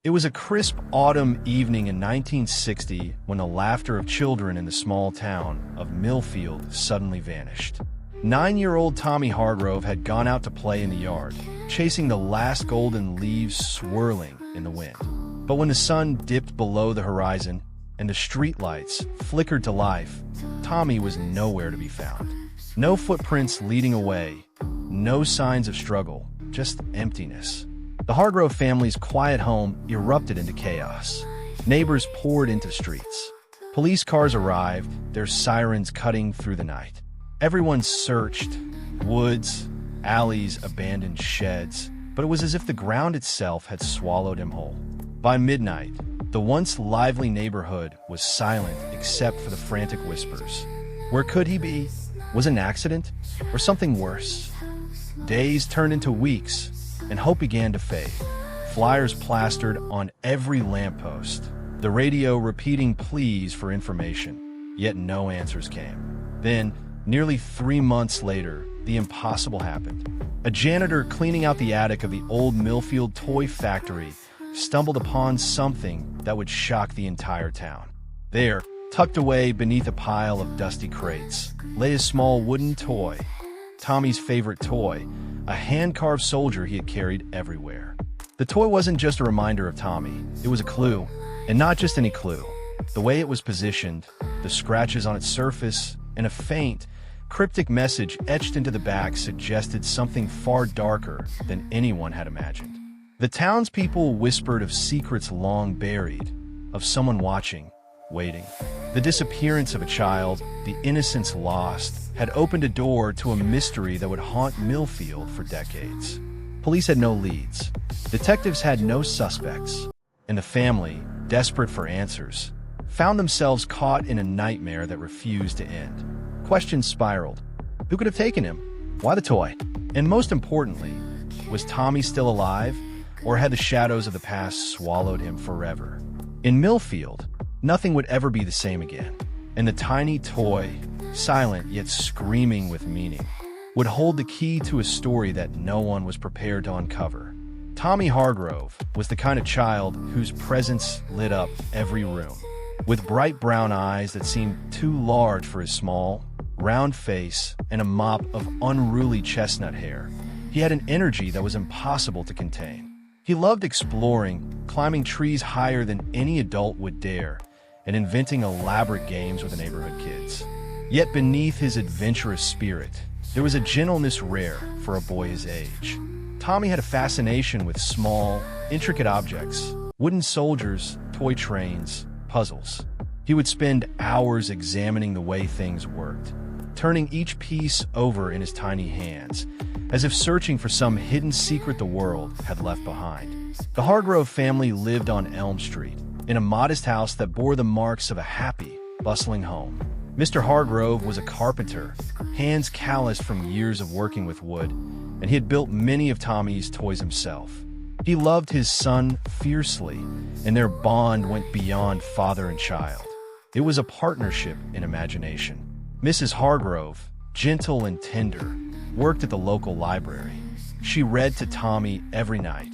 It was a crisp autumn evening in 1960 when the laughter of children in the small town of Millfield suddenly vanished. 9-year-old Tommy Hargrove had gone out to play in the yard, chasing the last golden leaves swirling in the wind. But when the sun dipped below the horizon and the streetlights flickered to life, Tommy was nowhere to be found. No footprints leading away, no signs of struggle, just emptiness. The Hargrove family's quiet home erupted into chaos. Neighbors poured into the streets. Police cars arrived, their sirens cutting through the night. Everyone searched, woods, alleys, abandoned sheds, but it was as if the ground itself had swallowed him whole. By midnight, the once lively neighborhood was silent except for the frantic whispers. Where could he be? Was it an accident? Or something worse? Days turned into weeks, and hope began to fade. Flyers plastered on every lamppost, the radio repeating pleas for information, yet no answers came. Then, nearly 3 months later, the impossible happened. A janitor cleaning out the attic of the old Millfield toy factory stumbled upon something that would shock the entire town. There, tucked away beneath a pile of dusty crates, lay a small wooden toy, Tommy's favorite toy, a hand-carved soldier he had carried everywhere. The toy wasn't just a reminder of Tommy, it was a clue, and not just any clue. The way it was positioned, the scratches on its surface, and a faint, cryptic message etched into the back suggested something far darker than anyone had imagined. The townspeople whispered of secrets long buried, of someone watching, waiting. The disappearance of a child, the innocence lost, had opened a door to a mystery that would haunt Millfield for decades. Police had no leads. Detectives had no suspects. And the family, desperate for answers, found themselves caught in a nightmare that refused to end. Questions spiraled. Who could have taken him? Why the toy? And most importantly, was Tommy still alive, or had the shadows of the past swallowed him forever? In Millfield, nothing would ever be the same again, and the tiny toy, silent yet screaming with meaning, would hold the key to a story that no one was prepared to uncover. Tommy Hargrove was the kind of child whose presence lit up every room. With bright brown eyes that seemed too large for his small, round face and a mop of unruly chestnut hair, he had an energy that was impossible to contain. He loved exploring, climbing trees higher than any adult would dare, and inventing elaborate games with the neighborhood kids. Yet beneath his adventurous spirit, there was a gentleness rare for a boy his age. Tommy had a fascination with small, intricate objects, wooden soldiers, toy trains, puzzles. He would spend hours examining the way things worked, turning each piece over in his tiny hands, as if searching for some hidden secret the world had left behind. The Hargrove family lived on Elm Street, in a modest house that bore the marks of a happy, bustling home. Mr. Hargrove was a carpenter, hands calloused from years of working with wood, and he had built many of Tommy's toys himself. He loved his son fiercely, and their bond went beyond father and child. It was a partnership in imagination. Mrs. Hargrove, gentle and tender, worked at the local library. She read to Tommy every night,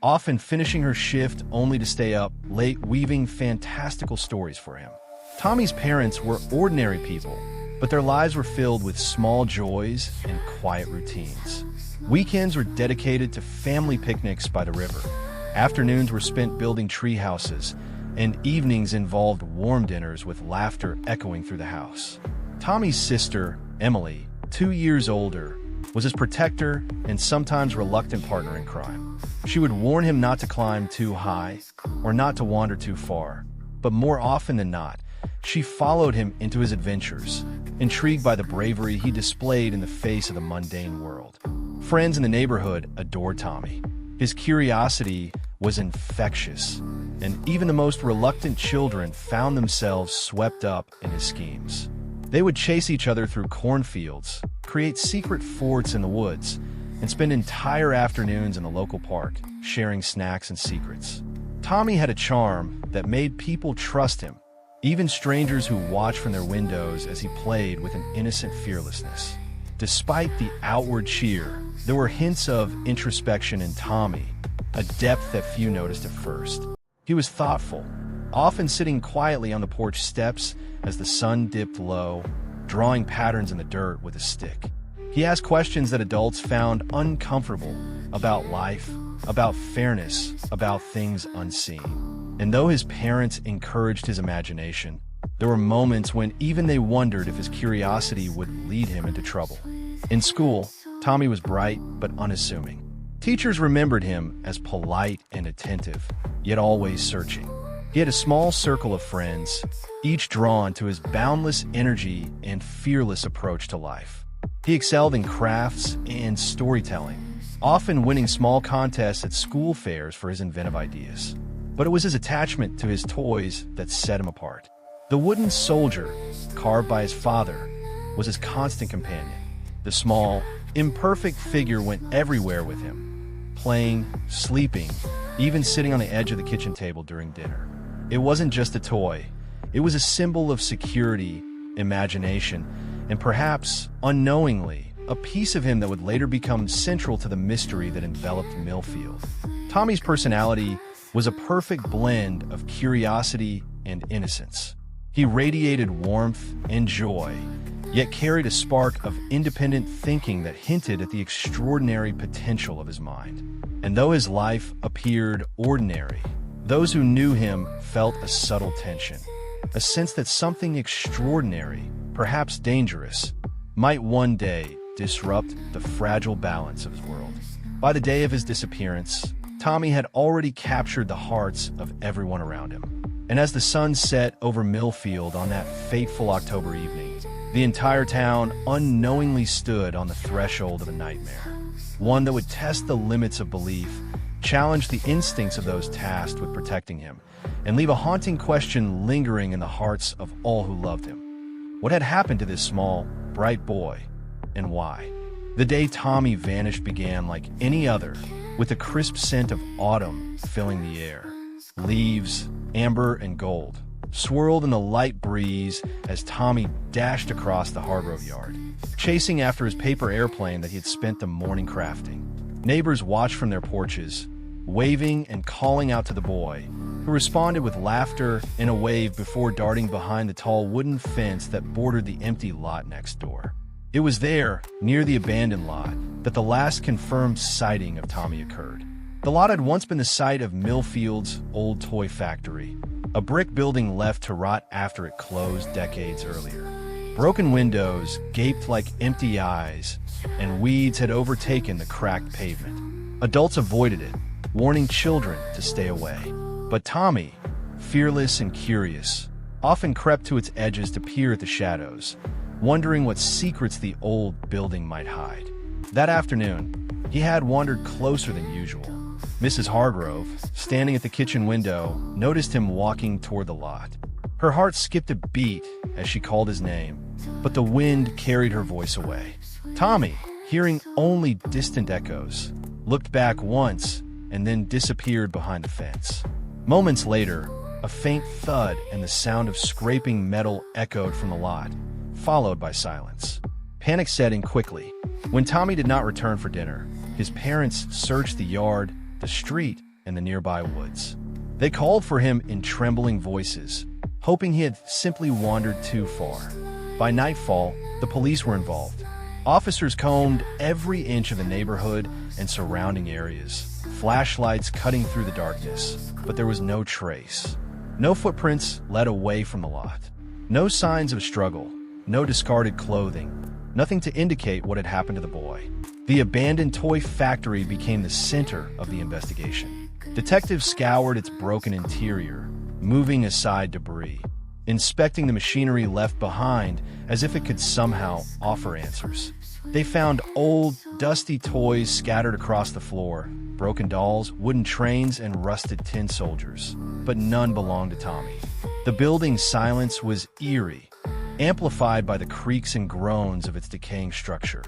often finishing her shift only to stay up late weaving fantastical stories for him. Tommy's parents were ordinary people, but their lives were filled with small joys and quiet routines. Weekends were dedicated to family picnics by the river. Afternoons were spent building tree houses, and evenings involved warm dinners with laughter echoing through the house. Tommy's sister, Emily, 2 years older, was his protector and sometimes reluctant partner in crime. She would warn him not to climb too high or not to wander too far, but more often than not, she followed him into his adventures, intrigued by the bravery he displayed in the face of the mundane world. Friends in the neighborhood adored Tommy. His curiosity was infectious, and even the most reluctant children found themselves swept up in his schemes. They would chase each other through cornfields, create secret forts in the woods, and spend entire afternoons in the local park, sharing snacks and secrets. Tommy had a charm that made people trust him, even strangers who watched from their windows as he played with an innocent fearlessness. Despite the outward cheer, there were hints of introspection in Tommy, a depth that few noticed at first. He was thoughtful, often sitting quietly on the porch steps as the sun dipped low, drawing patterns in the dirt with a stick. He asked questions that adults found uncomfortable about life, about fairness, about things unseen. And though his parents encouraged his imagination, there were moments when even they wondered if his curiosity would lead him into trouble. In school, Tommy was bright but unassuming. Teachers remembered him as polite and attentive, yet always searching. He had a small circle of friends, each drawn to his boundless energy and fearless approach to life. He excelled in crafts and storytelling, often winning small contests at school fairs for his inventive ideas. But it was his attachment to his toys that set him apart. The wooden soldier, carved by his father, was his constant companion. The small, imperfect figure went everywhere with him, playing, sleeping, even sitting on the edge of the kitchen table during dinner. It wasn't just a toy. It was a symbol of security, imagination, and perhaps, unknowingly, a piece of him that would later become central to the mystery that enveloped Millfield. Tommy's personality was a perfect blend of curiosity and innocence. He radiated warmth and joy, yet carried a spark of independent thinking that hinted at the extraordinary potential of his mind. And though his life appeared ordinary, those who knew him felt a subtle tension, a sense that something extraordinary, perhaps dangerous, might one day disrupt the fragile balance of his world. By the day of his disappearance, Tommy had already captured the hearts of everyone around him. And as the sun set over Millfield on that fateful October evening, the entire town unknowingly stood on the threshold of a nightmare, one that would test the limits of belief, challenge the instincts of those tasked with protecting him, and leave a haunting question lingering in the hearts of all who loved him. What had happened to this small, bright boy, and why? The day Tommy vanished began like any other, with the crisp scent of autumn filling the air. Leaves, amber and gold, swirled in the light breeze as Tommy dashed across the Hargrove yard, chasing after his paper airplane that he had spent the morning crafting. Neighbors watched from their porches, waving and calling out to the boy, who responded with laughter and a wave before darting behind the tall wooden fence that bordered the empty lot next door. It was there, near the abandoned lot, that the last confirmed sighting of Tommy occurred. The lot had once been the site of Millfield's old toy factory, a brick building left to rot after it closed decades earlier. Broken windows gaped like empty eyes, and weeds had overtaken the cracked pavement. Adults avoided it, warning children to stay away. But Tommy, fearless and curious, often crept to its edges to peer at the shadows, wondering what secrets the old building might hide. That afternoon, he had wandered closer than usual. Mrs. Hargrove, standing at the kitchen window, noticed him walking toward the lot. Her heart skipped a beat as she called his name, but the wind carried her voice away. Tommy, hearing only distant echoes, looked back once and then disappeared behind the fence. Moments later, a faint thud and the sound of scraping metal echoed from the lot, followed by silence. Panic set in quickly. When Tommy did not return for dinner, his parents searched the yard, the street, and the nearby woods. They called for him in trembling voices, hoping he had simply wandered too far. By nightfall, the police were involved. Officers combed every inch of the neighborhood and surrounding areas, flashlights cutting through the darkness, but there was no trace. No footprints led away from the lot. No signs of struggle, no discarded clothing, nothing to indicate what had happened to the boy. The abandoned toy factory became the center of the investigation. Detectives scoured its broken interior, moving aside debris, inspecting the machinery left behind as if it could somehow offer answers. They found old, dusty toys scattered across the floor, broken dolls, wooden trains, and rusted tin soldiers, but none belonged to Tommy. The building's silence was eerie, amplified by the creaks and groans of its decaying structure.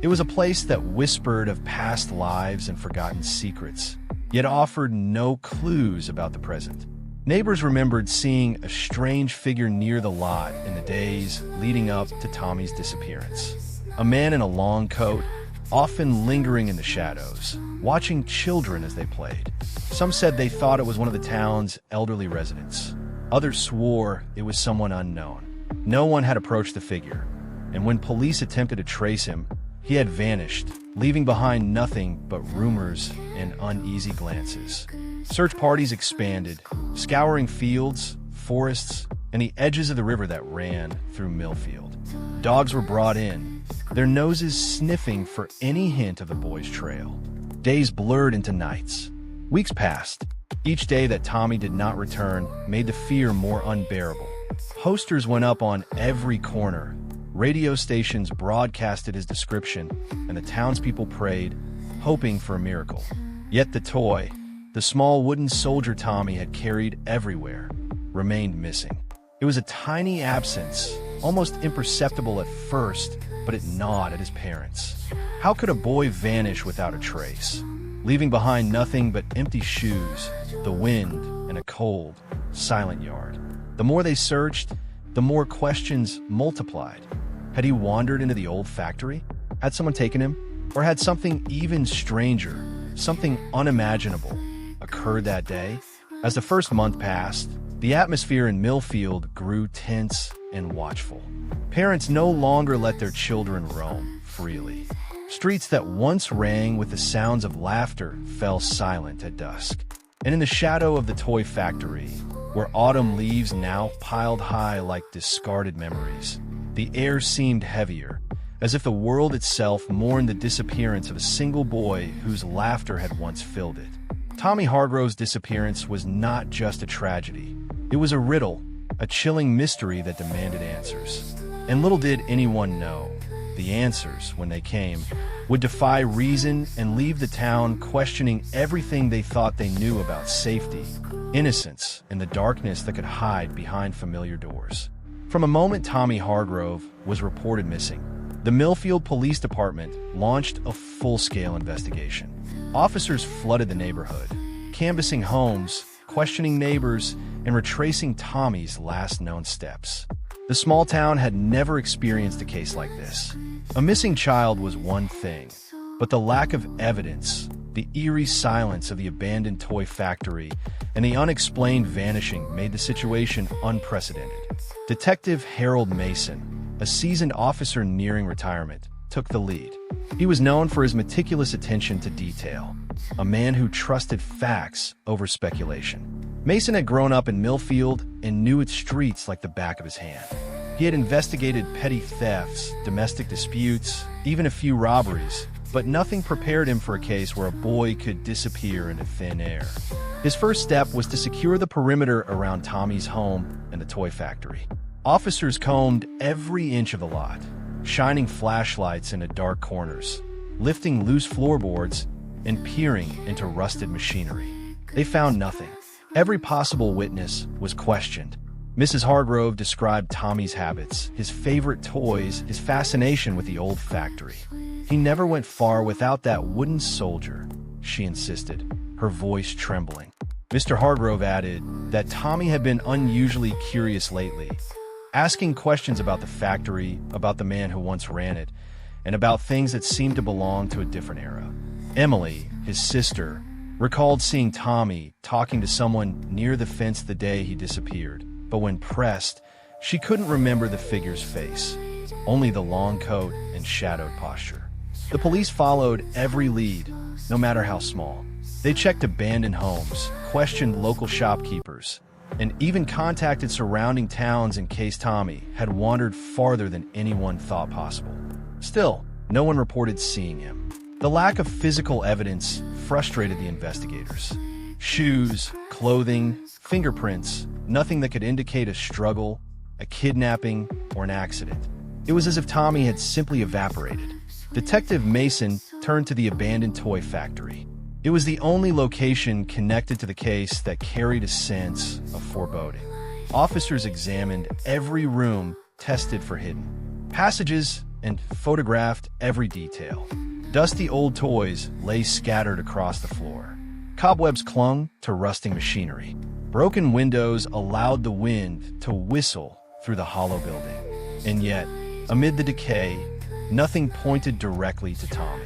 It was a place that whispered of past lives and forgotten secrets, yet offered no clues about the present. Neighbors remembered seeing a strange figure near the lot in the days leading up to Tommy's disappearance. A man in a long coat, often lingering in the shadows, watching children as they played. Some said they thought it was one of the town's elderly residents. Others swore it was someone unknown. No one had approached the figure, and when police attempted to trace him, he had vanished, leaving behind nothing but rumors and uneasy glances. Search parties expanded, scouring fields, forests, and the edges of the river that ran through Millfield. Dogs were brought in, their noses sniffing for any hint of the boy's trail. Days blurred into nights. Weeks passed. Each day that Tommy did not return made the fear more unbearable. Posters went up on every corner. Radio stations broadcasted his description, and the townspeople prayed, hoping for a miracle. Yet the toy, the small wooden soldier Tommy had carried everywhere, remained missing. It was a tiny absence, almost imperceptible at first, but it gnawed at his parents. How could a boy vanish without a trace, leaving behind nothing but empty shoes, the wind, and a cold, silent yard? The more they searched, the more questions multiplied. Had he wandered into the old factory? Had someone taken him? Or had something even stranger, something unimaginable, occurred that day? As the first month passed, the atmosphere in Millfield grew tense and watchful. Parents no longer let their children roam freely. Streets that once rang with the sounds of laughter fell silent at dusk. And in the shadow of the toy factory, where autumn leaves now piled high like discarded memories, the air seemed heavier, as if the world itself mourned the disappearance of a single boy whose laughter had once filled it. Tommy Hargrove's disappearance was not just a tragedy. It was a riddle, a chilling mystery that demanded answers. And little did anyone know, the answers, when they came, would defy reason and leave the town questioning everything they thought they knew about safety, innocence, and the darkness that could hide behind familiar doors. From a moment Tommy Hargrove was reported missing, the Millfield Police Department launched a full-scale investigation. Officers flooded the neighborhood, canvassing homes, questioning neighbors, and retracing Tommy's last known steps. The small town had never experienced a case like this. A missing child was one thing, but the lack of evidence, the eerie silence of the abandoned toy factory, and the unexplained vanishing made the situation unprecedented. Detective Harold Mason, a seasoned officer nearing retirement, took the lead. He was known for his meticulous attention to detail, a man who trusted facts over speculation. Mason had grown up in Millfield and knew its streets like the back of his hand. He had investigated petty thefts, domestic disputes, even a few robberies, but nothing prepared him for a case where a boy could disappear into thin air. His first step was to secure the perimeter around Tommy's home and the toy factory. Officers combed every inch of the lot, shining flashlights into dark corners, lifting loose floorboards, and peering into rusted machinery. They found nothing. Every possible witness was questioned. Mrs. Hargrove described Tommy's habits, his favorite toys, his fascination with the old factory. He never went far without that wooden soldier, she insisted, her voice trembling. Mr. Hargrove added that Tommy had been unusually curious lately, asking questions about the factory, about the man who once ran it, and about things that seemed to belong to a different era. Emily, his sister, recalled seeing Tommy talking to someone near the fence the day he disappeared, but when pressed, she couldn't remember the figure's face, only the long coat and shadowed posture. The police followed every lead, no matter how small. They checked abandoned homes, questioned local shopkeepers, and even contacted surrounding towns in case Tommy had wandered farther than anyone thought possible. Still, no one reported seeing him. The lack of physical evidence frustrated the investigators. Shoes, clothing, fingerprints, nothing that could indicate a struggle, a kidnapping, or an accident. It was as if Tommy had simply evaporated. Detective Mason turned to the abandoned toy factory. It was the only location connected to the case that carried a sense of foreboding. Officers examined every room, tested for hidden passages, and photographed every detail. Dusty old toys lay scattered across the floor. Cobwebs clung to rusting machinery. Broken windows allowed the wind to whistle through the hollow building. And yet, amid the decay, nothing pointed directly to Tommy.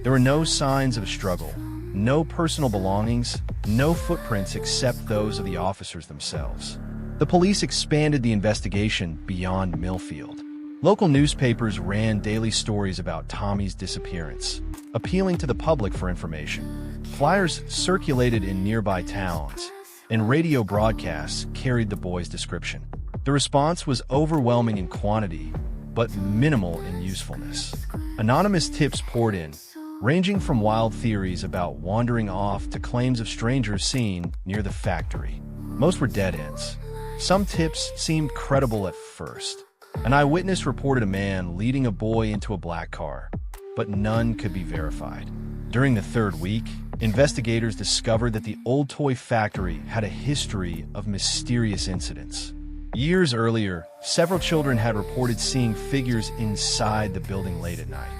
There were no signs of a struggle, no personal belongings, no footprints except those of the officers themselves. The police expanded the investigation beyond Millfield. Local newspapers ran daily stories about Tommy's disappearance, appealing to the public for information. Flyers circulated in nearby towns, and radio broadcasts carried the boy's description. The response was overwhelming in quantity, but minimal in usefulness. Anonymous tips poured in, ranging from wild theories about wandering off to claims of strangers seen near the factory. Most were dead ends. Some tips seemed credible at first. An eyewitness reported a man leading a boy into a black car, but none could be verified. During the third week, investigators discovered that the old toy factory had a history of mysterious incidents. Years earlier, several children had reported seeing figures inside the building late at night.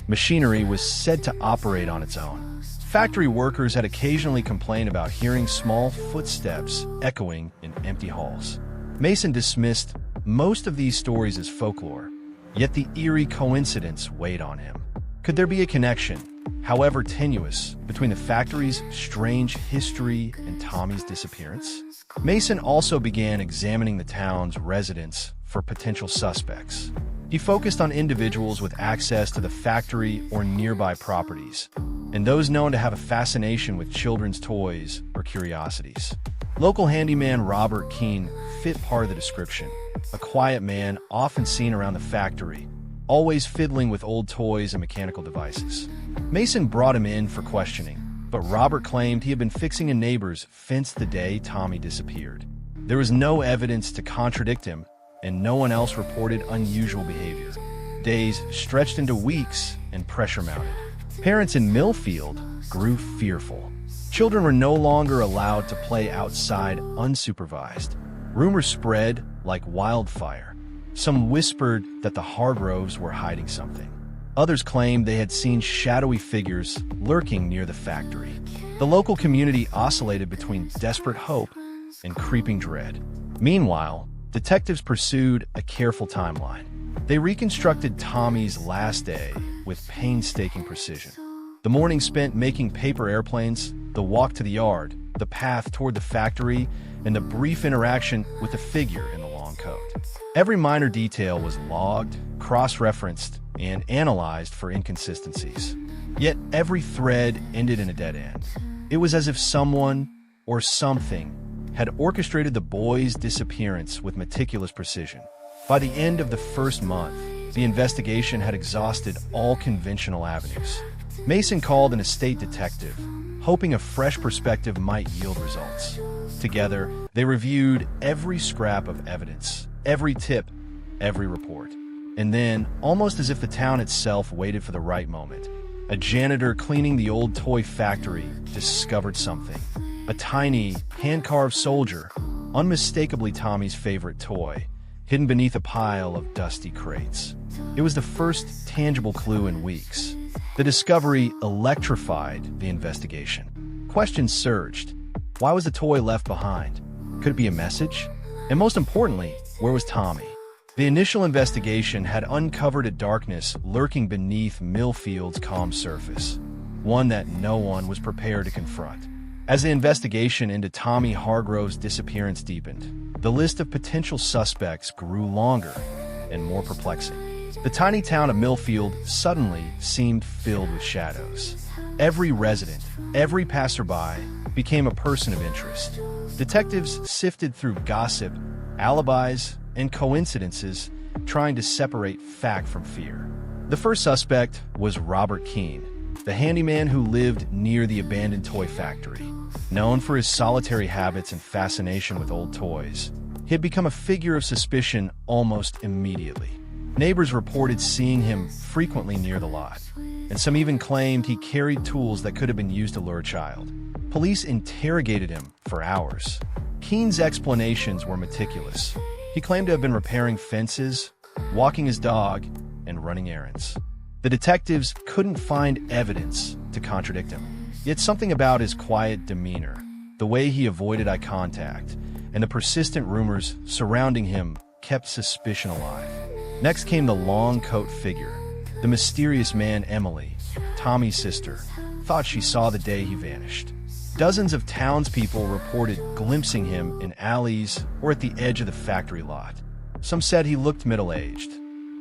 Machinery was said to operate on its own. Factory workers had occasionally complained about hearing small footsteps echoing in empty halls. Mason dismissed most of these stories as folklore, yet the eerie coincidence weighed on him. Could there be a connection, however tenuous, between the factory's strange history and Tommy's disappearance? Mason also began examining the town's residents for potential suspects. He focused on individuals with access to the factory or nearby properties, and those known to have a fascination with children's toys or curiosities. Local handyman Robert Keene fit part of the description, a quiet man often seen around the factory, always fiddling with old toys and mechanical devices. Mason brought him in for questioning, but Robert claimed he had been fixing a neighbor's fence the day Tommy disappeared. There was no evidence to contradict him, and no one else reported unusual behavior. Days stretched into weeks and pressure mounted. Parents in Millfield grew fearful. Children were no longer allowed to play outside unsupervised. Rumors spread like wildfire. Some whispered that the Hargroves were hiding something. Others claimed they had seen shadowy figures lurking near the factory. The local community oscillated between desperate hope and creeping dread. Meanwhile, detectives pursued a careful timeline. They reconstructed Tommy's last day with painstaking precision. The morning spent making paper airplanes, the walk to the yard, the path toward the factory, and the brief interaction with the figure in the long coat. Every minor detail was logged, cross-referenced, and analyzed for inconsistencies. Yet every thread ended in a dead end. It was as if someone or something had orchestrated the boy's disappearance with meticulous precision. By the end of the first month, the investigation had exhausted all conventional avenues. Mason called an estate detective, hoping a fresh perspective might yield results. Together, they reviewed every scrap of evidence, every tip, every report. And then, almost as if the town itself waited for the right moment, a janitor cleaning the old toy factory discovered something. A tiny, hand-carved soldier, unmistakably Tommy's favorite toy, hidden beneath a pile of dusty crates. It was the first tangible clue in weeks. The discovery electrified the investigation. Questions surged. Why was the toy left behind? Could it be a message? And most importantly, where was Tommy? The initial investigation had uncovered a darkness lurking beneath Millfield's calm surface, one that no one was prepared to confront. As the investigation into Tommy Hargrove's disappearance deepened, the list of potential suspects grew longer and more perplexing. The tiny town of Millfield suddenly seemed filled with shadows. Every resident, every passerby, became a person of interest. Detectives sifted through gossip, alibis, and coincidences, trying to separate fact from fear. The first suspect was Robert Keene, the handyman who lived near the abandoned toy factory. Known for his solitary habits and fascination with old toys, he had become a figure of suspicion almost immediately. Neighbors reported seeing him frequently near the lot, and some even claimed he carried tools that could have been used to lure a child. Police interrogated him for hours. Keene's explanations were meticulous. He claimed to have been repairing fences, walking his dog, and running errands. The detectives couldn't find evidence to contradict him. Yet something about his quiet demeanor, the way he avoided eye contact, and the persistent rumors surrounding him kept suspicion alive. Next came the long coat figure, The mysterious man Emily, Tommy's sister, thought she saw the day he vanished. Dozens of townspeople reported glimpsing him in alleys or at the edge of the factory lot. Some said he looked middle-aged.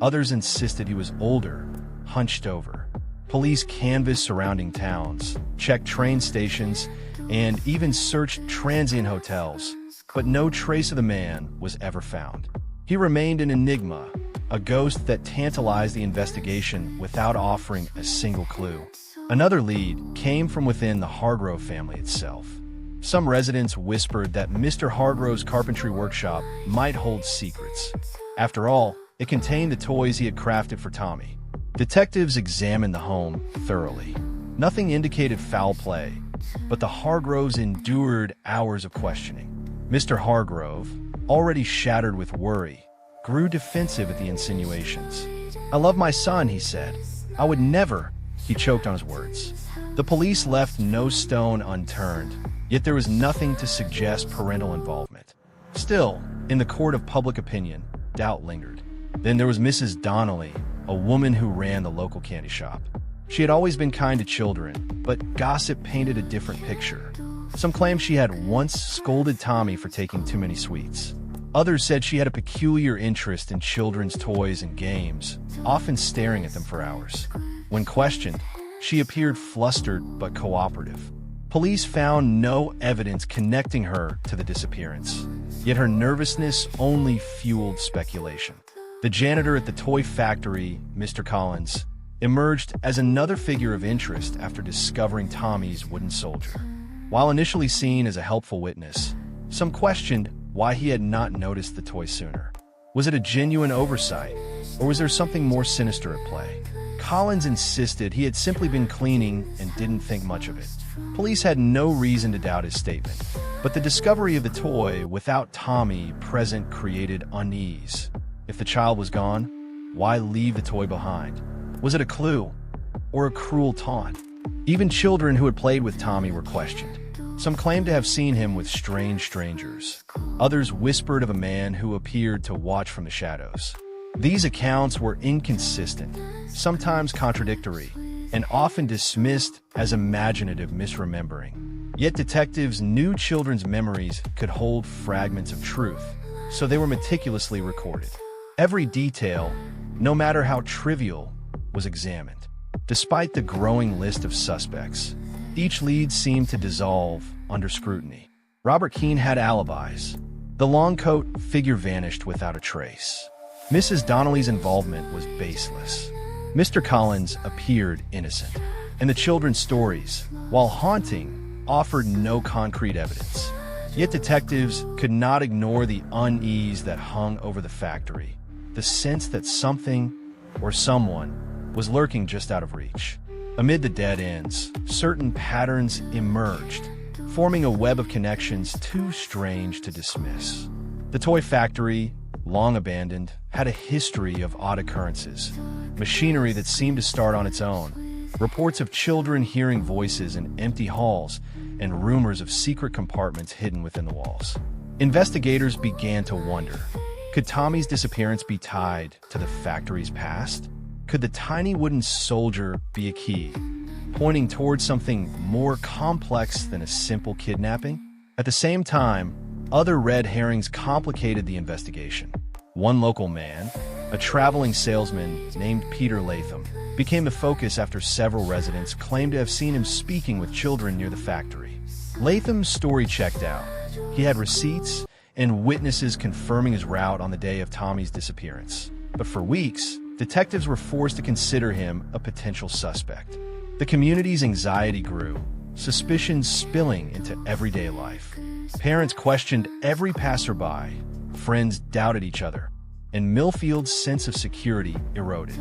Others insisted he was older, hunched over. Police canvassed surrounding towns, checked train stations, and even searched transient hotels, but no trace of the man was ever found. He remained an enigma, a ghost that tantalized the investigation without offering a single clue. Another lead came from within the Hargrove family itself. Some residents whispered that Mr. Hargrove's carpentry workshop might hold secrets. After all, it contained the toys he had crafted for Tommy. Detectives examined the home thoroughly. Nothing indicated foul play, but the Hargroves endured hours of questioning. Mr. Hargrove, already shattered with worry, grew defensive at the insinuations. "I love my son," he said. "I would never—" He choked on his words. The police left no stone unturned, yet there was nothing to suggest parental involvement. Still, in the court of public opinion, doubt lingered. Then there was Mrs. Donnelly, a woman who ran the local candy shop. She had always been kind to children, but gossip painted a different picture. Some claimed she had once scolded Tommy for taking too many sweets. Others said she had a peculiar interest in children's toys and games, often staring at them for hours. When questioned, she appeared flustered but cooperative. Police found no evidence connecting her to the disappearance, yet her nervousness only fueled speculation. The janitor at the toy factory, Mr. Collins, emerged as another figure of interest after discovering Tommy's wooden soldier. While initially seen as a helpful witness, some questioned why he had not noticed the toy sooner. Was it a genuine oversight, or was there something more sinister at play? Collins insisted he had simply been cleaning and didn't think much of it. Police had no reason to doubt his statement, but the discovery of the toy without Tommy present created unease. If the child was gone, why leave the toy behind? Was it a clue or a cruel taunt? Even children who had played with Tommy were questioned. Some claimed to have seen him with strange strangers. Others whispered of a man who appeared to watch from the shadows. These accounts were inconsistent, sometimes contradictory, and often dismissed as imaginative misremembering. Yet detectives knew children's memories could hold fragments of truth, so they were meticulously recorded. Every detail, no matter how trivial, was examined. Despite the growing list of suspects, each lead seemed to dissolve under scrutiny. Robert Keene had alibis. The long coat figure vanished without a trace. Mrs. Donnelly's involvement was baseless. Mr. Collins appeared innocent, and the children's stories, while haunting, offered no concrete evidence. Yet detectives could not ignore the unease that hung over the factory, the sense that something or someone was lurking just out of reach. Amid the dead ends, certain patterns emerged, forming a web of connections too strange to dismiss. The toy factory, long abandoned, had a history of odd occurrences, machinery that seemed to start on its own, reports of children hearing voices in empty halls, and rumors of secret compartments hidden within the walls. Investigators began to wonder, could Tommy's disappearance be tied to the factory's past? Could the tiny wooden soldier be a key, pointing towards something more complex than a simple kidnapping? At the same time, other red herrings complicated the investigation. One local man, a traveling salesman named Peter Latham, became the focus after several residents claimed to have seen him speaking with children near the factory. Latham's story checked out. He had receipts and witnesses confirming his route on the day of Tommy's disappearance. But for weeks, detectives were forced to consider him a potential suspect. The community's anxiety grew, suspicions spilling into everyday life. Parents questioned every passerby, friends doubted each other, and Millfield's sense of security eroded.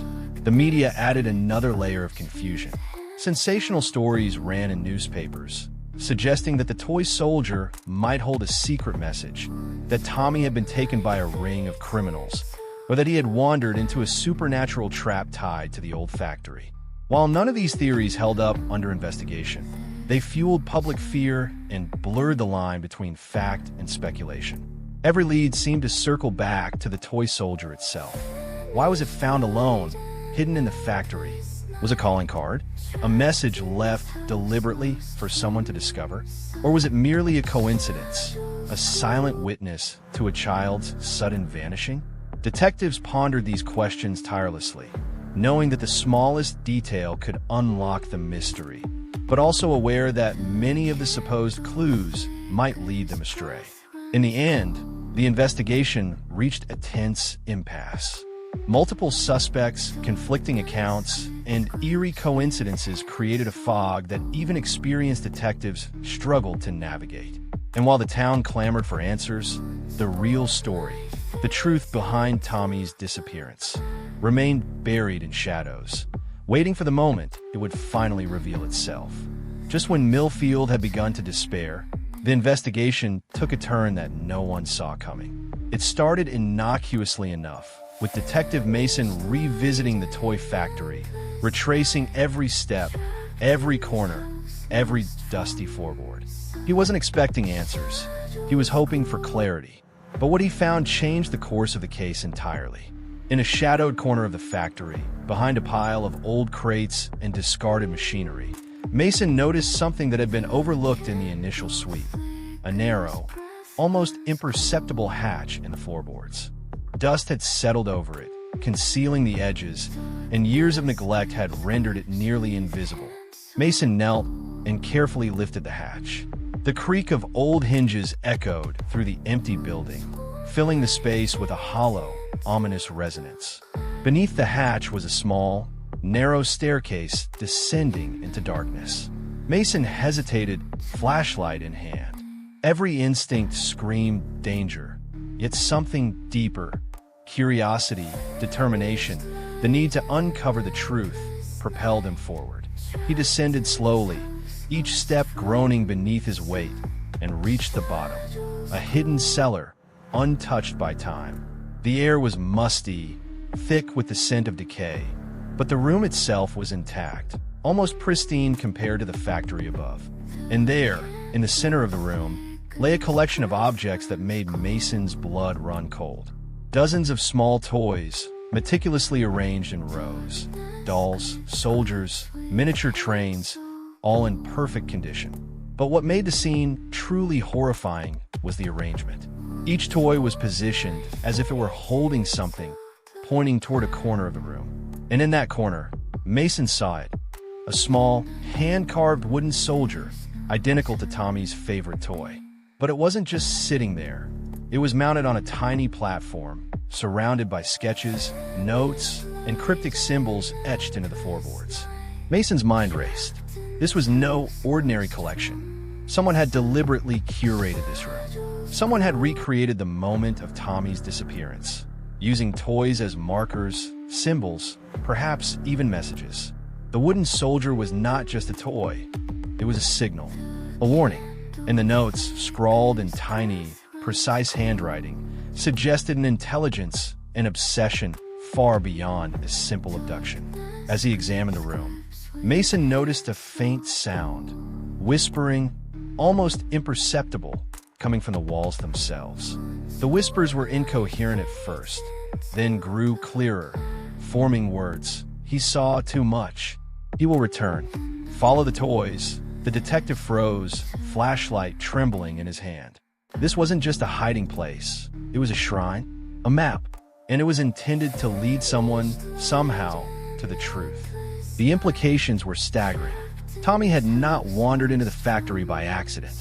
The media added another layer of confusion. Sensational stories ran in newspapers, suggesting that the toy soldier might hold a secret message, that Tommy had been taken by a ring of criminals, or that he had wandered into a supernatural trap tied to the old factory. While none of these theories held up under investigation, they fueled public fear and blurred the line between fact and speculation. Every lead seemed to circle back to the toy soldier itself. Why was it found alone, hidden in the factory was a calling card? A message left deliberately for someone to discover? Or was it merely a coincidence, a silent witness to a child's sudden vanishing? Detectives pondered these questions tirelessly, knowing that the smallest detail could unlock the mystery, but also aware that many of the supposed clues might lead them astray. In the end, the investigation reached a tense impasse. Multiple suspects, conflicting accounts, and eerie coincidences created a fog that even experienced detectives struggled to navigate. And while the town clamored for answers, the real story, the truth behind Tommy's disappearance, remained buried in shadows, waiting for the moment it would finally reveal itself. Just when Millfield had begun to despair, the investigation took a turn that no one saw coming. It started innocuously enough, with Detective Mason revisiting the toy factory, retracing every step, every corner, every dusty floorboard. He wasn't expecting answers. He was hoping for clarity. But what he found changed the course of the case entirely. In a shadowed corner of the factory, behind a pile of old crates and discarded machinery, Mason noticed something that had been overlooked in the initial sweep. A narrow, almost imperceptible hatch in the floorboards. Dust had settled over it, concealing the edges, and years of neglect had rendered it nearly invisible. Mason knelt and carefully lifted the hatch. The creak of old hinges echoed through the empty building, filling the space with a hollow, ominous resonance. Beneath the hatch was a small, narrow staircase descending into darkness. Mason hesitated, flashlight in hand. Every instinct screamed danger, yet something deeper, curiosity, determination, the need to uncover the truth, propelled him forward. He descended slowly, each step groaning beneath his weight, and reached the bottom. A hidden cellar, untouched by time. The air was musty, thick with the scent of decay, but the room itself was intact, almost pristine compared to the factory above. And there, in the center of the room, lay a collection of objects that made Mason's blood run cold. Dozens of small toys, meticulously arranged in rows. Dolls, soldiers, miniature trains, all in perfect condition. But what made the scene truly horrifying was the arrangement. Each toy was positioned as if it were holding something, pointing toward a corner of the room. And in that corner, Mason saw it. A small, hand-carved wooden soldier, identical to Tommy's favorite toy. But it wasn't just sitting there. It was mounted on a tiny platform, surrounded by sketches, notes, and cryptic symbols etched into the floorboards. Mason's mind raced. This was no ordinary collection. Someone had deliberately curated this room. Someone had recreated the moment of Tommy's disappearance, using toys as markers, symbols, perhaps even messages. The wooden soldier was not just a toy. It was a signal, a warning, and the notes, scrawled in tiny, precise handwriting, suggested an intelligence, an obsession far beyond a simple abduction. As he examined the room, Mason noticed a faint sound, whispering, almost imperceptible, coming from the walls themselves. The whispers were incoherent at first, then grew clearer, forming words. He saw too much. He will return. Follow the toys. The detective froze, flashlight trembling in his hand. This wasn't just a hiding place. It was a shrine, a map, and it was intended to lead someone, somehow, to the truth. The implications were staggering. Tommy had not wandered into the factory by accident.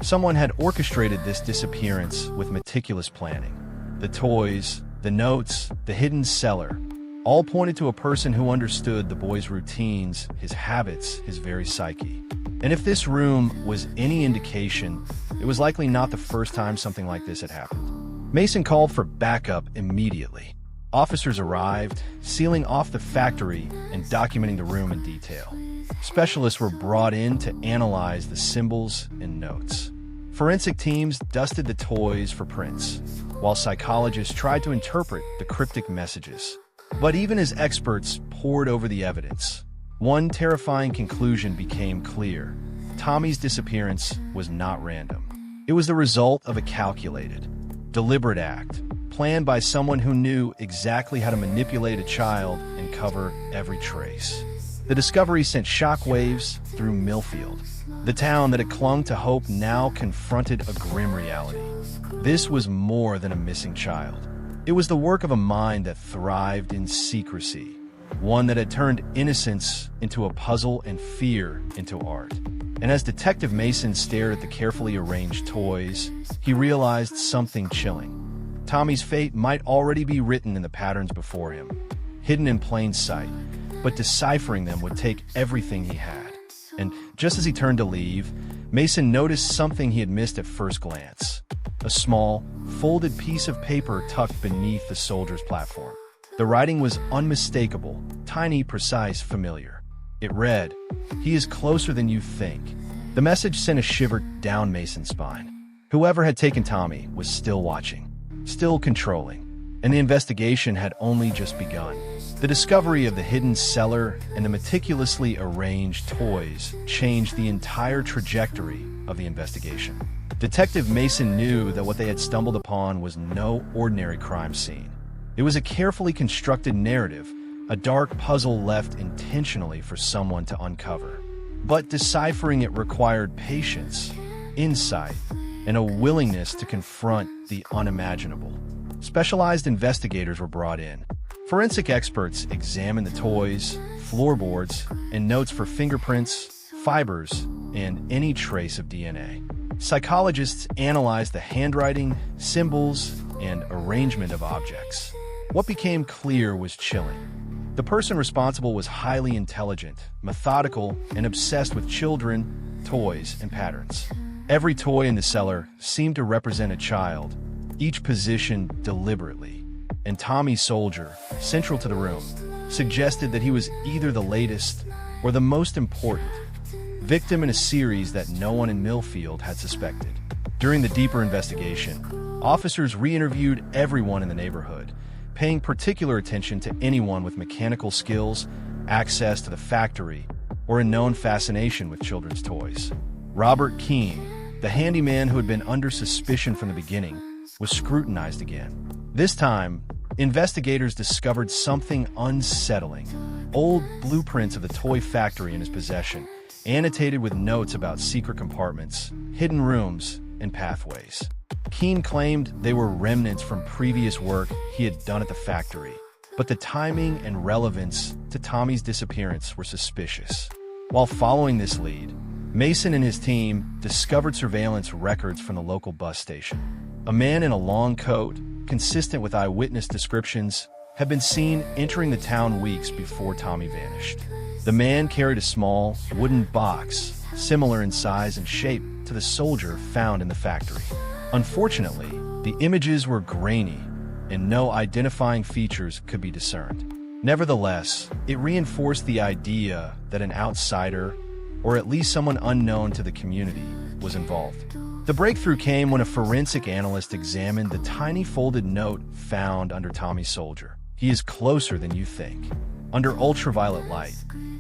Someone had orchestrated this disappearance with meticulous planning. The toys, the notes, the hidden cellar, all pointed to a person who understood the boy's routines, his habits, his very psyche. And if this room was any indication, it was likely not the first time something like this had happened. Mason called for backup immediately. Officers arrived, sealing off the factory and documenting the room in detail. Specialists were brought in to analyze the symbols and notes. Forensic teams dusted the toys for prints, while psychologists tried to interpret the cryptic messages. But even as experts pored over the evidence, one terrifying conclusion became clear. Tommy's disappearance was not random. It was the result of a calculated, deliberate act, planned by someone who knew exactly how to manipulate a child and uncover every trace. The discovery sent shockwaves through Millfield. The town that had clung to hope now confronted a grim reality. This was more than a missing child. It was the work of a mind that thrived in secrecy, one that had turned innocence into a puzzle and fear into art. And as Detective Mason stared at the carefully arranged toys, he realized something chilling. Tommy's fate might already be written in the patterns before him, hidden in plain sight, but deciphering them would take everything he had. And just as he turned to leave, Mason noticed something he had missed at first glance. A small, folded piece of paper tucked beneath the soldier's platform. The writing was unmistakable, tiny, precise, familiar. It read, "He is closer than you think." The message sent a shiver down Mason's spine. Whoever had taken Tommy was still watching, still controlling, and the investigation had only just begun. The discovery of the hidden cellar and the meticulously arranged toys changed the entire trajectory of the investigation. Detective Mason knew that what they had stumbled upon was no ordinary crime scene. It was a carefully constructed narrative, a dark puzzle left intentionally for someone to uncover. But deciphering it required patience, insight, and a willingness to confront the unimaginable. Specialized investigators were brought in. Forensic experts examined the toys, floorboards, and notes for fingerprints, fibers, and any trace of DNA. Psychologists analyzed the handwriting, symbols, and arrangement of objects. What became clear was chilling. The person responsible was highly intelligent, methodical, and obsessed with children, toys, and patterns. Every toy in the cellar seemed to represent a child, each positioned deliberately. And Tommy Soldier, central to the room, suggested that he was either the latest or the most important victim in a series that no one in Millfield had suspected. During the deeper investigation, officers re-interviewed everyone in the neighborhood, paying particular attention to anyone with mechanical skills, access to the factory, or a known fascination with children's toys. Robert Keene, the handyman who had been under suspicion from the beginning, was scrutinized again. This time, investigators discovered something unsettling. Old blueprints of the toy factory in his possession, annotated with notes about secret compartments, hidden rooms, and pathways. Keene claimed they were remnants from previous work he had done at the factory, but the timing and relevance to Tommy's disappearance were suspicious. While following this lead, Mason and his team discovered surveillance records from the local bus station. A man in a long coat, consistent with eyewitness descriptions, had been seen entering the town weeks before Tommy vanished. The man carried a small, wooden box, similar in size and shape to the soldier found in the factory. Unfortunately, the images were grainy, and no identifying features could be discerned. Nevertheless, it reinforced the idea that an outsider, or at least someone unknown to the community, was involved. The breakthrough came when a forensic analyst examined the tiny folded note found under Tommy's Soldier. "He is closer than you think." Under ultraviolet light,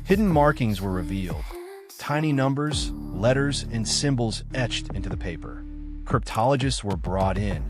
hidden markings were revealed. Tiny numbers, letters, and symbols etched into the paper. Cryptologists were brought in,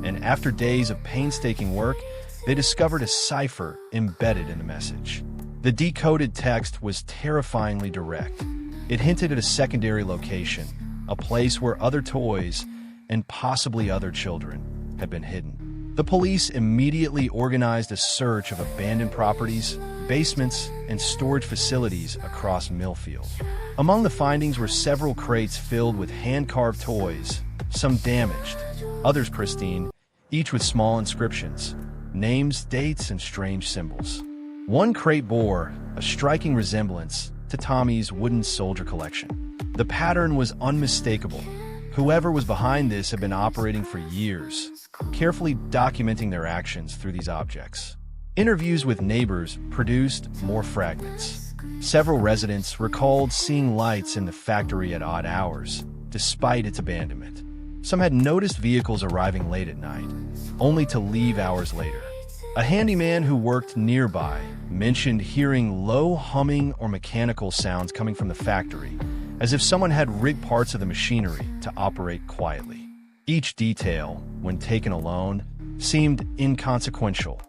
and after days of painstaking work, they discovered a cipher embedded in the message. The decoded text was terrifyingly direct. It hinted at a secondary location, a place where other toys, and possibly other children, had been hidden. The police immediately organized a search of abandoned properties, basements, and storage facilities across Millfield. Among the findings were several crates filled with hand-carved toys, some damaged, others pristine, each with small inscriptions, names, dates, and strange symbols. One crate bore a striking resemblance to Tommy's wooden soldier collection. The pattern was unmistakable. Whoever was behind this had been operating for years, carefully documenting their actions through these objects. Interviews with neighbors produced more fragments. Several residents recalled seeing lights in the factory at odd hours, despite its abandonment. Some had noticed vehicles arriving late at night, only to leave hours later. A handyman who worked nearby mentioned hearing low humming or mechanical sounds coming from the factory, as if someone had rigged parts of the machinery to operate quietly. Each detail, when taken alone, seemed inconsequential,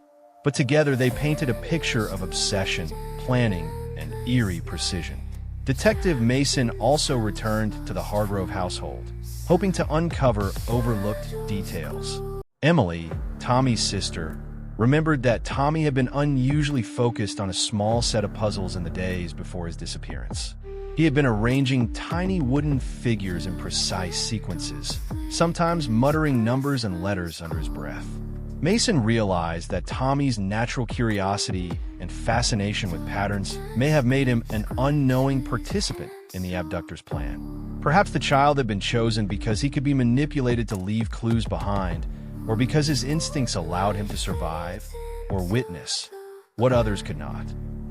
But together they painted a picture of obsession, planning, and eerie precision. Detective Mason also returned to the Hargrove household, hoping to uncover overlooked details. Emily, Tommy's sister, remembered that Tommy had been unusually focused on a small set of puzzles in the days before his disappearance. He had been arranging tiny wooden figures in precise sequences, sometimes muttering numbers and letters under his breath. Mason realized that Tommy's natural curiosity and fascination with patterns may have made him an unknowing participant in the abductor's plan. Perhaps the child had been chosen because he could be manipulated to leave clues behind, or because his instincts allowed him to survive or witness what others could not.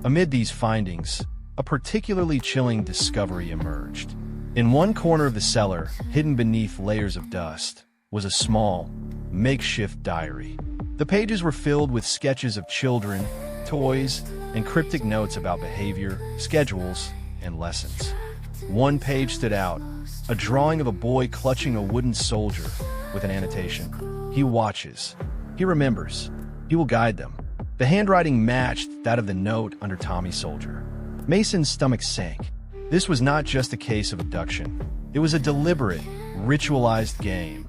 Amid these findings, a particularly chilling discovery emerged. In one corner of the cellar, hidden beneath layers of dust, was a small, makeshift diary. The pages were filled with sketches of children, toys, and cryptic notes about behavior, schedules, and lessons. One page stood out, a drawing of a boy clutching a wooden soldier with an annotation. He watches. He remembers. He will guide them. The handwriting matched that of the note under Tommy's soldier. Mason's stomach sank. This was not just a case of abduction. It was a deliberate, ritualized game,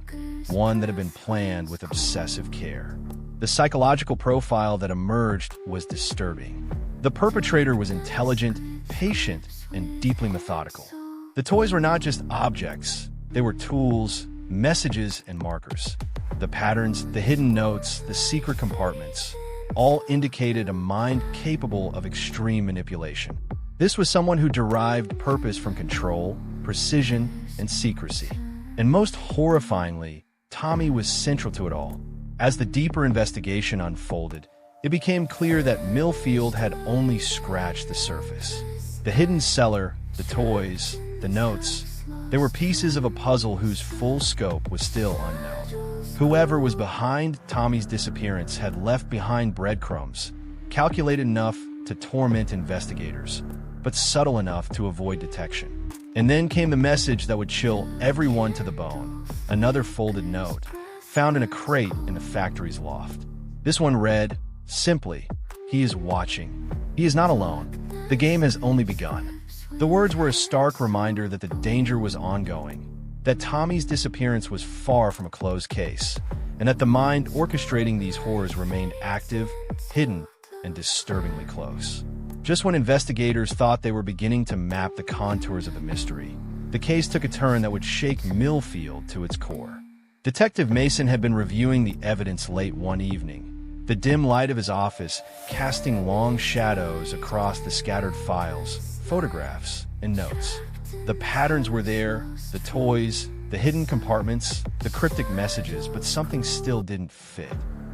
one that had been planned with obsessive care. The psychological profile that emerged was disturbing. The perpetrator was intelligent, patient, and deeply methodical. The toys were not just objects. They were tools, messages, and markers. The patterns, the hidden notes, the secret compartments, all indicated a mind capable of extreme manipulation. This was someone who derived purpose from control, precision, and secrecy. And most horrifyingly, Tommy was central to it all. As the deeper investigation unfolded, it became clear that Millfield had only scratched the surface. The hidden cellar, the toys, the notes, they were pieces of a puzzle whose full scope was still unknown. Whoever was behind Tommy's disappearance had left behind breadcrumbs, calculated enough to torment investigators, but subtle enough to avoid detection. And then came the message that would chill everyone to the bone. Another folded note, found in a crate in the factory's loft. This one read, simply, "He is watching. He is not alone. The game has only begun." The words were a stark reminder that the danger was ongoing, that Tommy's disappearance was far from a closed case, and that the mind orchestrating these horrors remained active, hidden, and disturbingly close. Just when investigators thought they were beginning to map the contours of the mystery, the case took a turn that would shake Millfield to its core. Detective Mason had been reviewing the evidence late one evening, the dim light of his office casting long shadows across the scattered files, photographs, and notes. The patterns were there, the toys, the hidden compartments, the cryptic messages, but something still didn't fit.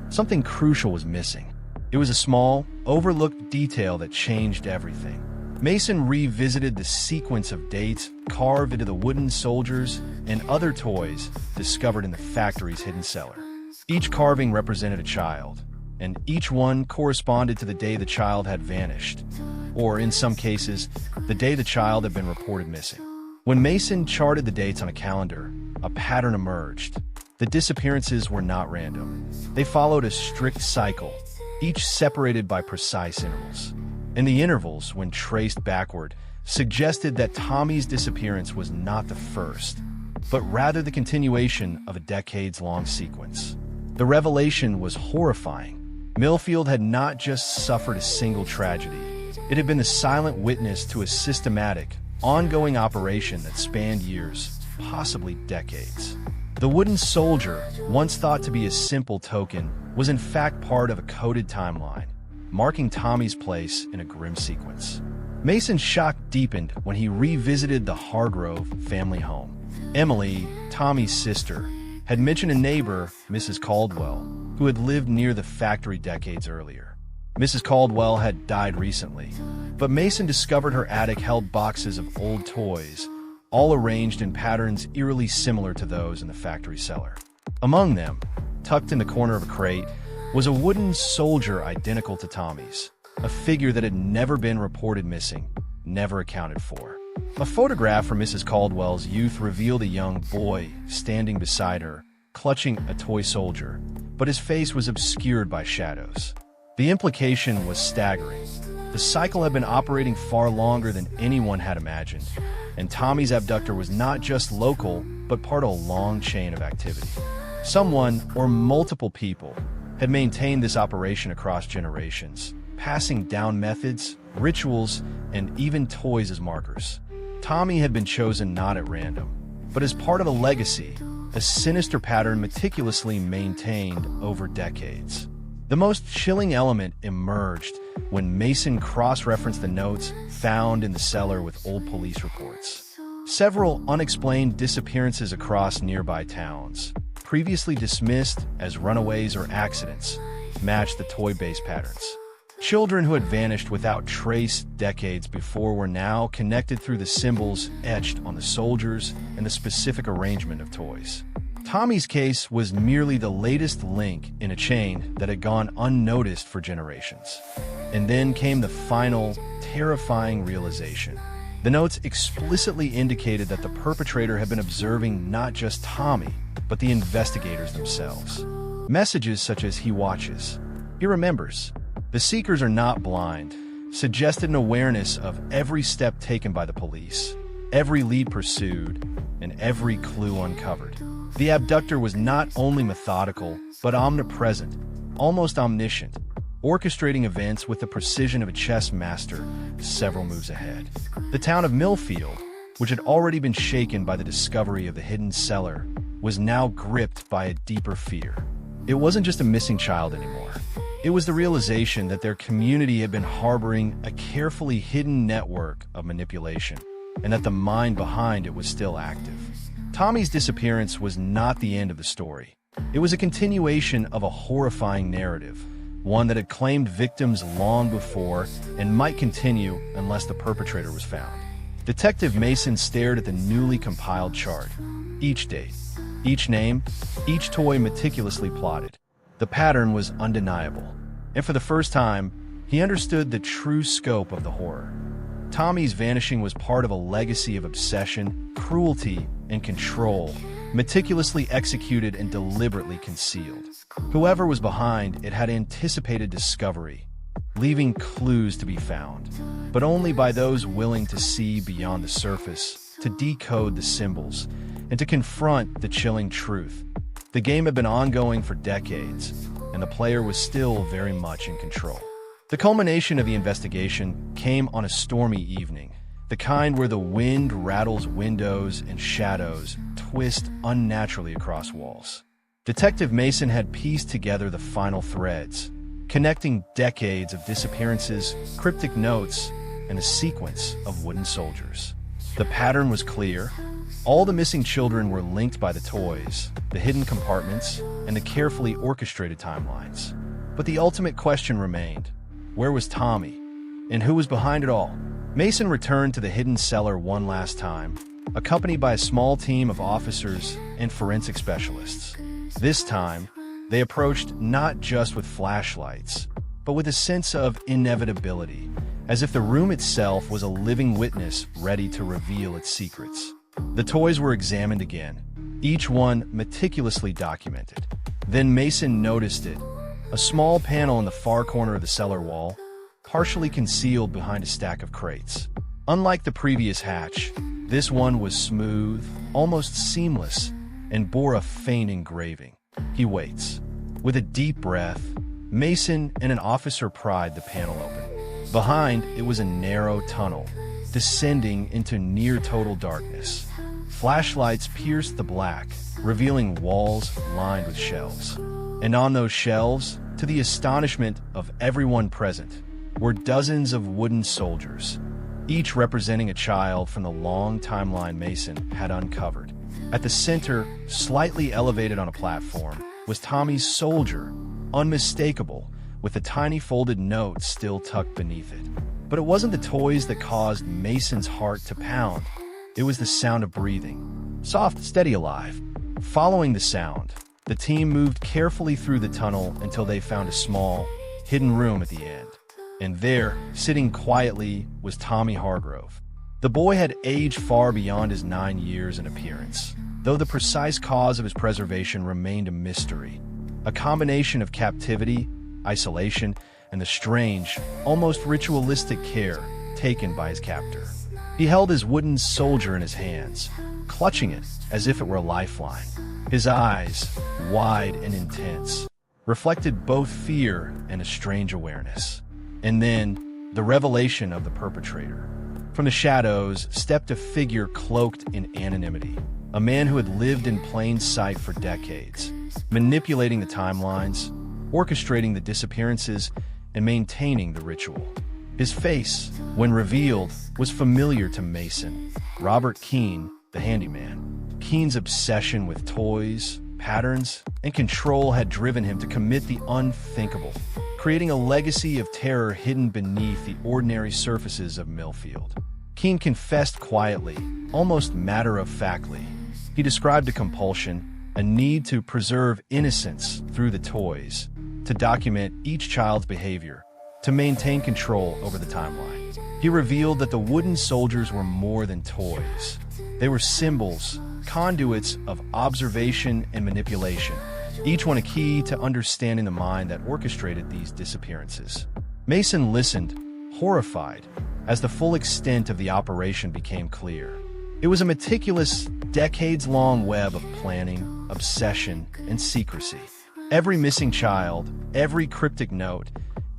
Something crucial was missing. It was a small, overlooked detail that changed everything. Mason revisited the sequence of dates carved into the wooden soldiers and other toys discovered in the factory's hidden cellar. Each carving represented a child, and each one corresponded to the day the child had vanished, or in some cases, the day the child had been reported missing. When Mason charted the dates on a calendar, a pattern emerged. The disappearances were not random. They followed a strict cycle, each separated by precise intervals. And the intervals, when traced backward, suggested that Tommy's disappearance was not the first, but rather the continuation of a decades-long sequence. The revelation was horrifying. Millfield had not just suffered a single tragedy. It had been the silent witness to a systematic, ongoing operation that spanned years, possibly decades. The wooden soldier, once thought to be a simple token, was in fact part of a coded timeline, marking Tommy's place in a grim sequence. Mason's shock deepened when he revisited the Hargrove family home. Emily, Tommy's sister, had mentioned a neighbor, Mrs. Caldwell, who had lived near the factory decades earlier. Mrs. Caldwell had died recently, but Mason discovered her attic held boxes of old toys, all arranged in patterns eerily similar to those in the factory cellar. Among them, tucked in the corner of a crate, was a wooden soldier identical to Tommy's, a figure that had never been reported missing, never accounted for. A photograph from Mrs. Caldwell's youth revealed a young boy standing beside her, clutching a toy soldier, but his face was obscured by shadows. The implication was staggering. The cycle had been operating far longer than anyone had imagined, and Tommy's abductor was not just local, but part of a long chain of activity. Someone, or multiple people, had maintained this operation across generations, passing down methods, rituals, and even toys as markers. Tommy had been chosen not at random, but as part of a legacy, a sinister pattern meticulously maintained over decades. The most chilling element emerged when Mason cross-referenced the notes found in the cellar with old police reports. Several unexplained disappearances across nearby towns, previously dismissed as runaways or accidents, matched the toy-based patterns. Children who had vanished without trace decades before were now connected through the symbols etched on the soldiers and the specific arrangement of toys. Tommy's case was merely the latest link in a chain that had gone unnoticed for generations. And then came the final, terrifying realization. The notes explicitly indicated that the perpetrator had been observing not just Tommy, but the investigators themselves. Messages such as "He watches," "He remembers," "The seekers are not blind," suggested an awareness of every step taken by the police, every lead pursued, and every clue uncovered. The abductor was not only methodical, but omnipresent, almost omniscient, orchestrating events with the precision of a chess master several moves ahead. The town of Millfield, which had already been shaken by the discovery of the hidden cellar, was now gripped by a deeper fear. It wasn't just a missing child anymore. It was the realization that their community had been harboring a carefully hidden network of manipulation, and that the mind behind it was still active. Tommy's disappearance was not the end of the story. It was a continuation of a horrifying narrative, one that had claimed victims long before and might continue unless the perpetrator was found. Detective Mason stared at the newly compiled chart. Each date, each name, each toy meticulously plotted. The pattern was undeniable, and for the first time, he understood the true scope of the horror. Tommy's vanishing was part of a legacy of obsession, cruelty, and control, meticulously executed and deliberately concealed. Whoever was behind it had anticipated discovery, leaving clues to be found, but only by those willing to see beyond the surface, to decode the symbols, and to confront the chilling truth. The game had been ongoing for decades, and the player was still very much in control. The culmination of the investigation came on a stormy evening, the kind where the wind rattles windows and shadows twist unnaturally across walls. Detective Mason had pieced together the final threads, connecting decades of disappearances, cryptic notes, and a sequence of wooden soldiers. The pattern was clear. All the missing children were linked by the toys, the hidden compartments, and the carefully orchestrated timelines. But the ultimate question remained: where was Tommy? And who was behind it all? Mason returned to the hidden cellar one last time, accompanied by a small team of officers and forensic specialists. This time, they approached not just with flashlights, but with a sense of inevitability, as if the room itself was a living witness ready to reveal its secrets. The toys were examined again, each one meticulously documented. Then Mason noticed it, a small panel in the far corner of the cellar wall, partially concealed behind a stack of crates. Unlike the previous hatch, this one was smooth, almost seamless, and bore a faint engraving. He waits. With a deep breath, Mason and an officer pried the panel open. Behind, it was a narrow tunnel, descending into near-total darkness. Flashlights pierced the black, revealing walls lined with shelves. And on those shelves, to the astonishment of everyone present, were dozens of wooden soldiers, each representing a child from the long timeline Mason had uncovered. At the center, slightly elevated on a platform, was Tommy's soldier, unmistakable, with a tiny folded note still tucked beneath it. But it wasn't the toys that caused Mason's heart to pound. It was the sound of breathing, soft, steady, alive. Following the sound, the team moved carefully through the tunnel until they found a small, hidden room at the end. And there, sitting quietly, was Tommy Hargrove. The boy had aged far beyond his 9 years in appearance, though the precise cause of his preservation remained a mystery. A combination of captivity, isolation, and the strange, almost ritualistic care taken by his captor. He held his wooden soldier in his hands, clutching it as if it were a lifeline. His eyes, wide and intense, reflected both fear and a strange awareness. And then, the revelation of the perpetrator. From the shadows stepped a figure cloaked in anonymity, a man who had lived in plain sight for decades, manipulating the timelines, orchestrating the disappearances, and maintaining the ritual. His face, when revealed, was familiar to Mason, Robert Keene, the handyman. Keene's obsession with toys, patterns, and control had driven him to commit the unthinkable, creating a legacy of terror hidden beneath the ordinary surfaces of Millfield. Keene confessed quietly, almost matter-of-factly. He described a compulsion, a need to preserve innocence through the toys, to document each child's behavior, to maintain control over the timeline. He revealed that the wooden soldiers were more than toys. They were symbols, conduits of observation and manipulation, each one a key to understanding the mind that orchestrated these disappearances. Mason listened, horrified, as the full extent of the operation became clear. It was a meticulous, decades-long web of planning, obsession, and secrecy. Every missing child, every cryptic note,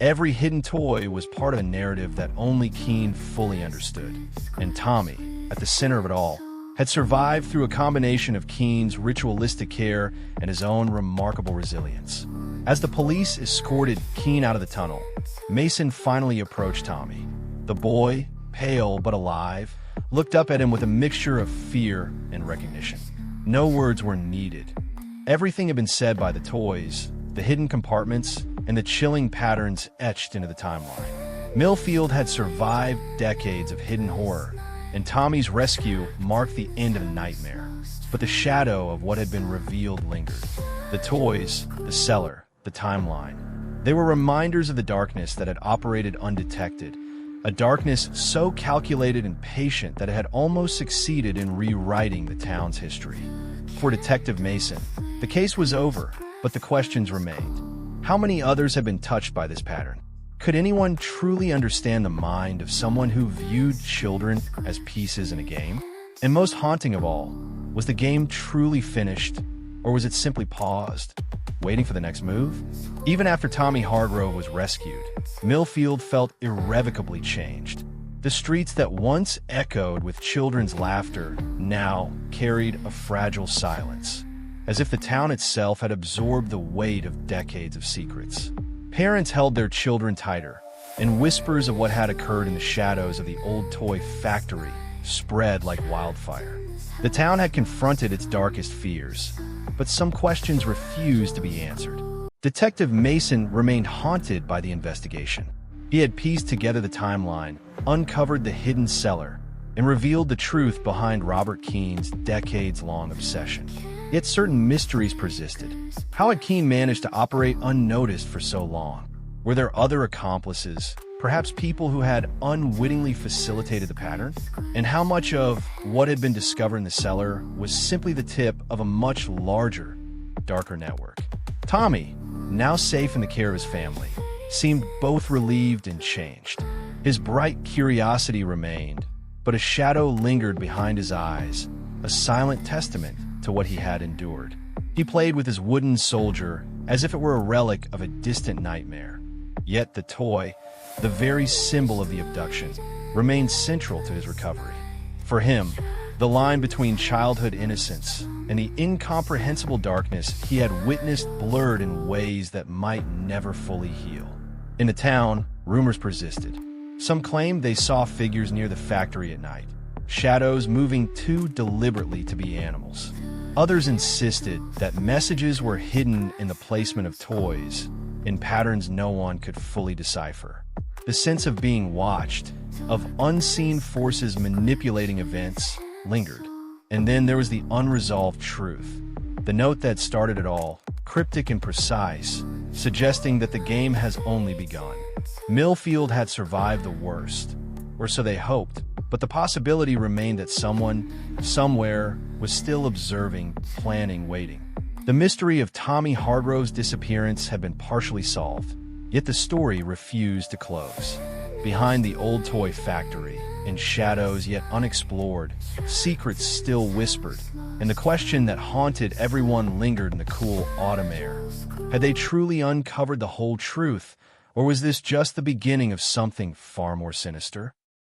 every hidden toy was part of a narrative that only Keene fully understood. And Tommy, at the center of it all, had survived through a combination of Keene's ritualistic care and his own remarkable resilience. As the police escorted Keene out of the tunnel, Mason finally approached Tommy. The boy, pale but alive, looked up at him with a mixture of fear and recognition. No words were needed. Everything had been said by the toys, the hidden compartments, and the chilling patterns etched into the timeline. Millfield had survived decades of hidden horror, and Tommy's rescue marked the end of a nightmare. But the shadow of what had been revealed lingered. The toys, the cellar, the timeline. They were reminders of the darkness that had operated undetected, a darkness so calculated and patient that it had almost succeeded in rewriting the town's history. For Detective Mason, the case was over, but the questions remained. How many others had been touched by this pattern? Could anyone truly understand the mind of someone who viewed children as pieces in a game? And most haunting of all, was the game truly finished, or was it simply paused, waiting for the next move? Even after Tommy Hargrove was rescued, Millfield felt irrevocably changed. The streets that once echoed with children's laughter now carried a fragile silence, as if the town itself had absorbed the weight of decades of secrets. Parents held their children tighter, and whispers of what had occurred in the shadows of the old toy factory spread like wildfire. The town had confronted its darkest fears, but some questions refused to be answered. Detective Mason remained haunted by the investigation. He had pieced together the timeline, uncovered the hidden cellar, and revealed the truth behind Robert Keene's decades-long obsession. Yet certain mysteries persisted. How had Keene managed to operate unnoticed for so long? Were there other accomplices, perhaps people who had unwittingly facilitated the pattern? And how much of what had been discovered in the cellar was simply the tip of a much larger, darker network? Tommy, now safe in the care of his family, seemed both relieved and changed. His bright curiosity remained, but a shadow lingered behind his eyes, a silent testament to what he had endured. He played with his wooden soldier as if it were a relic of a distant nightmare. Yet the toy, the very symbol of the abduction, remained central to his recovery. For him, the line between childhood innocence and the incomprehensible darkness he had witnessed blurred in ways that might never fully heal. In the town, rumors persisted. Some claimed they saw figures near the factory at night, shadows moving too deliberately to be animals. Others insisted that messages were hidden in the placement of toys, in patterns no one could fully decipher. The sense of being watched, of unseen forces manipulating events, lingered. And then there was the unresolved truth. The note that started it all, cryptic and precise, suggesting that the game has only begun. Millfield had survived the worst, or so they hoped, but the possibility remained that someone, somewhere, was still observing, planning, waiting. The mystery of Tommy Hargrove's disappearance had been partially solved, Yet the story refused to close. Behind the old toy factory, in shadows yet unexplored, secrets still whispered, and the question that haunted everyone lingered in the cool autumn air. Had they truly uncovered the whole truth, or was this just the beginning of something far more sinister?